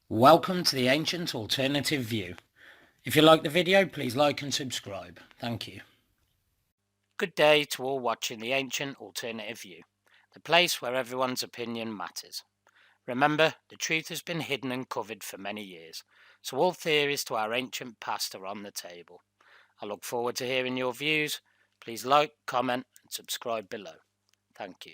Welcome to the Ancient Alternative View. If you like the video, please like and subscribe. Thank you. Good day to all watching the Ancient Alternative View, the place where everyone's opinion matters. Remember, the truth has been hidden and covered for many years, so all theories to our ancient past are on the table. I look forward to hearing your views. Please like, comment and subscribe below. Thank you.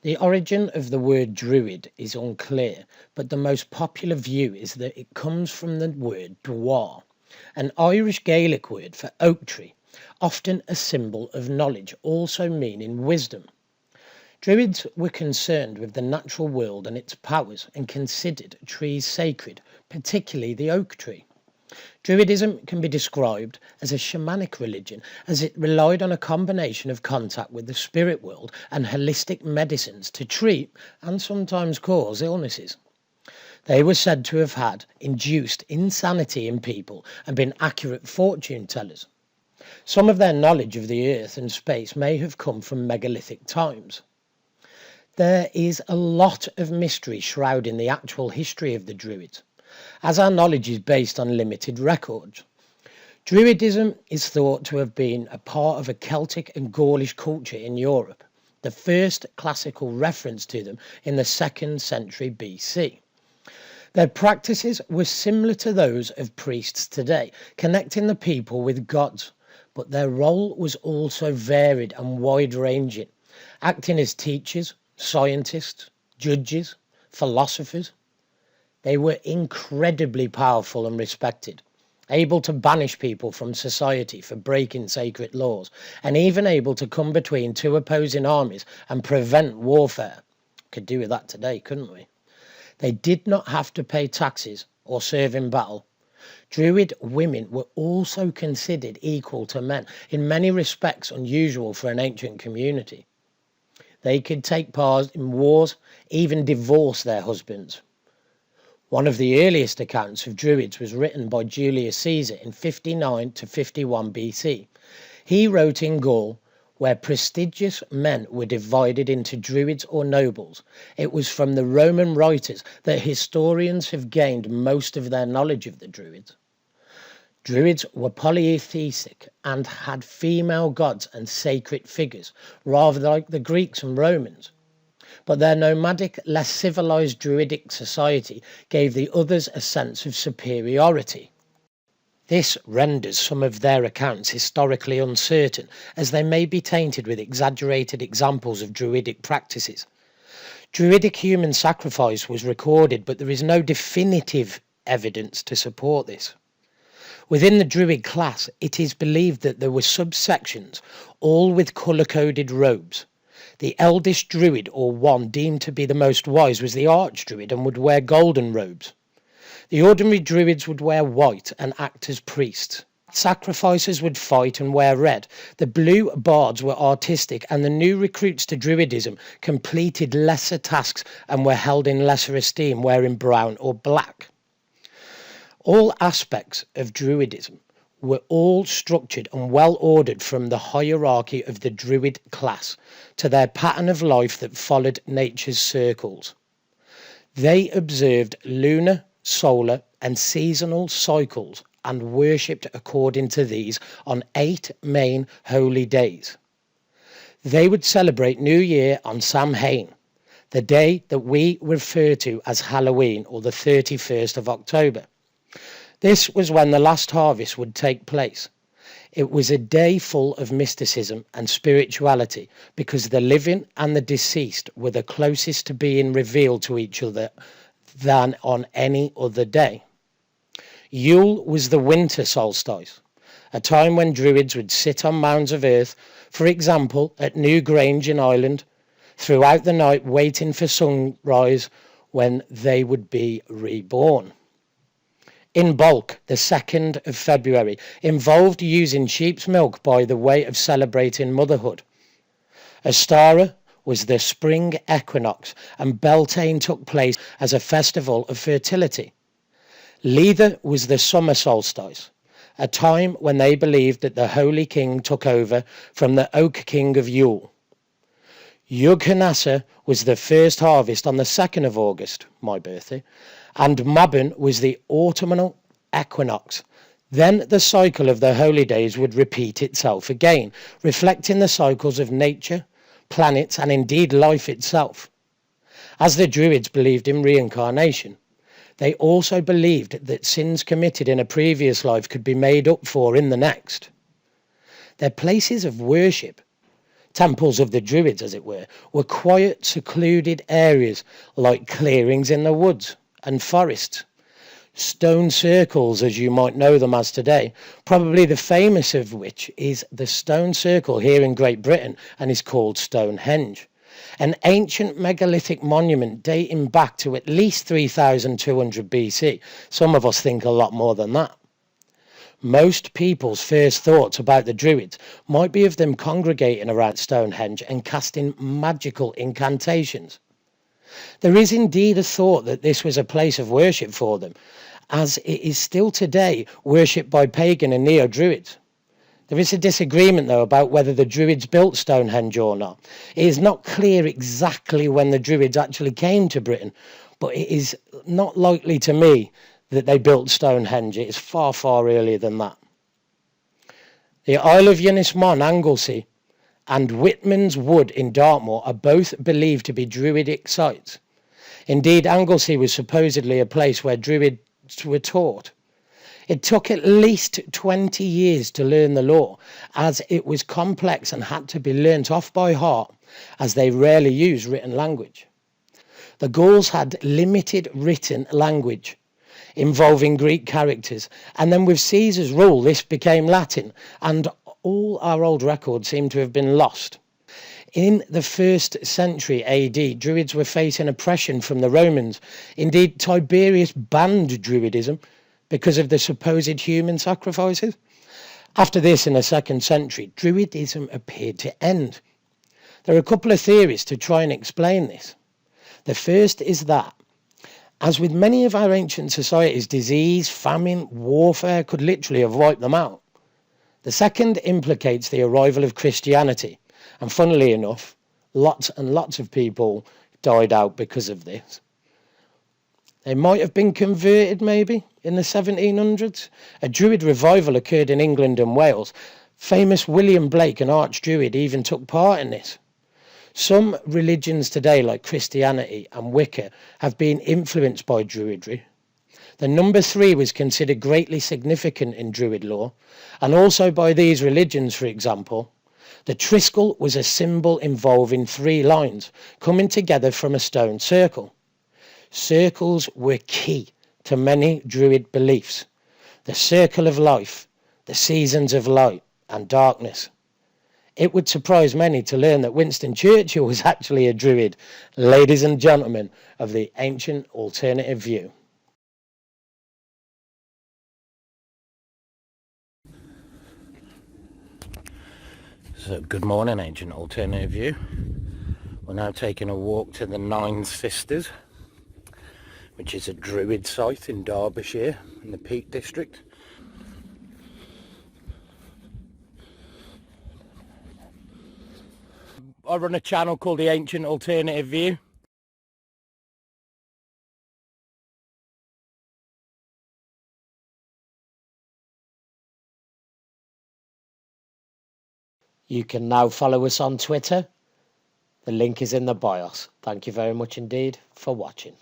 The origin of the word druid is unclear, but the most popular view is that it comes from the word dwar, an Irish Gaelic word for oak tree, often a symbol of knowledge, also meaning wisdom. Druids were concerned with the natural world and its powers and considered trees sacred, particularly the oak tree. Druidism can be described as a shamanic religion, as it relied on a combination of contact with the spirit world and holistic medicines to treat and sometimes cause illnesses. They were said to have had induced insanity in people and been accurate fortune tellers. Some of their knowledge of the earth and space may have come from megalithic times. There is a lot of mystery shrouding the actual history of the Druids, as our knowledge is based on limited records. Druidism is thought to have been a part of a Celtic and Gaulish culture in Europe, the first classical reference to them in the 2nd century BC. Their practices were similar to those of priests today, connecting the people with gods, but their role was also varied and wide-ranging, acting as teachers, scientists, judges, philosophers. They were incredibly powerful and respected, able to banish people from society for breaking sacred laws, and even able to come between two opposing armies and prevent warfare. Could do with that today, couldn't we? They did not have to pay taxes or serve in battle. Druid women were also considered equal to men, in many respects unusual for an ancient community. They could take part in wars, even divorce their husbands. One of the earliest accounts of Druids was written by Julius Caesar in 59 to 51 BC. He wrote in Gaul, where prestigious men were divided into Druids or nobles. It was from the Roman writers that historians have gained most of their knowledge of the Druids. Druids were polytheistic and had female gods and sacred figures, rather like the Greeks and Romans. But their nomadic, less civilized Druidic society gave the others a sense of superiority. This renders some of their accounts historically uncertain, as they may be tainted with exaggerated examples of Druidic practices. Druidic human sacrifice was recorded, but there is no definitive evidence to support this. Within the Druid class, it is believed that there were subsections, all with colour-coded robes. The eldest Druid, or one deemed to be the most wise, was the Archdruid and would wear golden robes. The ordinary Druids would wear white and act as priests. Sacrificers would fight and wear red. The blue bards were artistic, and the new recruits to Druidism completed lesser tasks and were held in lesser esteem, wearing brown or black. All aspects of Druidism were all structured and well ordered, from the hierarchy of the Druid class to their pattern of life that followed nature's circles. They observed lunar, solar and seasonal cycles and worshipped according to these on 8 main holy days. They would celebrate New Year on Samhain, the day that we refer to as Halloween, or the 31st of October. This was when the last harvest would take place. It was a day full of mysticism and spirituality, because the living and the deceased were the closest to being revealed to each other than on any other day. Yule was the winter solstice, a time when Druids would sit on mounds of earth, for example at New Grange in Ireland, throughout the night waiting for sunrise, when they would be reborn. In bulk, the 2nd of February involved using sheep's milk by the way of celebrating motherhood. Ostara was the spring equinox, and Beltane took place as a festival of fertility. Leither was the summer solstice, a time when they believed that the Holy King took over from the Oak King of Yule. Yughanassa was the first harvest on the 2nd of August, my birthday, and Mabon was the autumnal equinox. Then the cycle of the holy days would repeat itself again, reflecting the cycles of nature, planets, and indeed life itself. As the Druids believed in reincarnation, they also believed that sins committed in a previous life could be made up for in the next. Their places of worship, temples of the Druids as it were quiet, secluded areas like clearings in the woods and forests. Stone circles, as you might know them as today, probably the famous of which is the Stone Circle here in Great Britain and is called Stonehenge, an ancient megalithic monument dating back to at least 3200 BC. Some of us think a lot more than that. Most people's first thoughts about the Druids might be of them congregating around Stonehenge and casting magical incantations. There is indeed a thought that this was a place of worship for them, as it is still today worshipped by pagan and neo-Druids. There is a disagreement, though, about whether the Druids built Stonehenge or not. It is not clear exactly when the Druids actually came to Britain, but it is not likely to me that they built Stonehenge. It is far, far earlier than that. The Isle of Ynys Anglesey, and Whitman's Wood in Dartmoor are both believed to be Druidic sites. Indeed, Anglesey was supposedly a place where Druids were taught. It took at least 20 years to learn the law, as it was complex and had to be learnt off by heart, as they rarely used written language. The Gauls had limited written language, involving Greek characters, and then with Caesar's rule this became Latin, and all our old records seem to have been lost. In the 1st century AD, Druids were facing oppression from the Romans. Indeed, Tiberius banned Druidism because of the supposed human sacrifices. After this, in the 2nd century, Druidism appeared to end. There are a couple of theories to try and explain this. The first is that, as with many of our ancient societies, disease, famine, warfare could literally have wiped them out. The second implicates the arrival of Christianity, and funnily enough, lots and lots of people died out because of this. They might have been converted maybe in the 1700s. A Druid revival occurred in England and Wales. Famous William Blake, an arch-Druid, even took part in this. Some religions today, like Christianity and Wicca, have been influenced by Druidry. The number 3 was considered greatly significant in Druid lore, and also by these religions, for example. The triskel was a symbol involving 3 lines coming together from a stone circle. Circles were key to many Druid beliefs. The circle of life, the seasons of light and darkness. It would surprise many to learn that Winston Churchill was actually a Druid, ladies and gentlemen of the ancient alternative view. So, good morning, ancient alternative view. We're now taking a walk to the Nine Sisters, which is a Druid site in Derbyshire in the Peak District. I run a channel called the Ancient Alternative View. You can now follow us on Twitter. The link is in the bios. Thank you very much indeed for watching.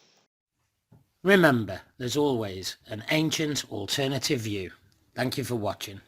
Remember, there's always an ancient alternative view. Thank you for watching.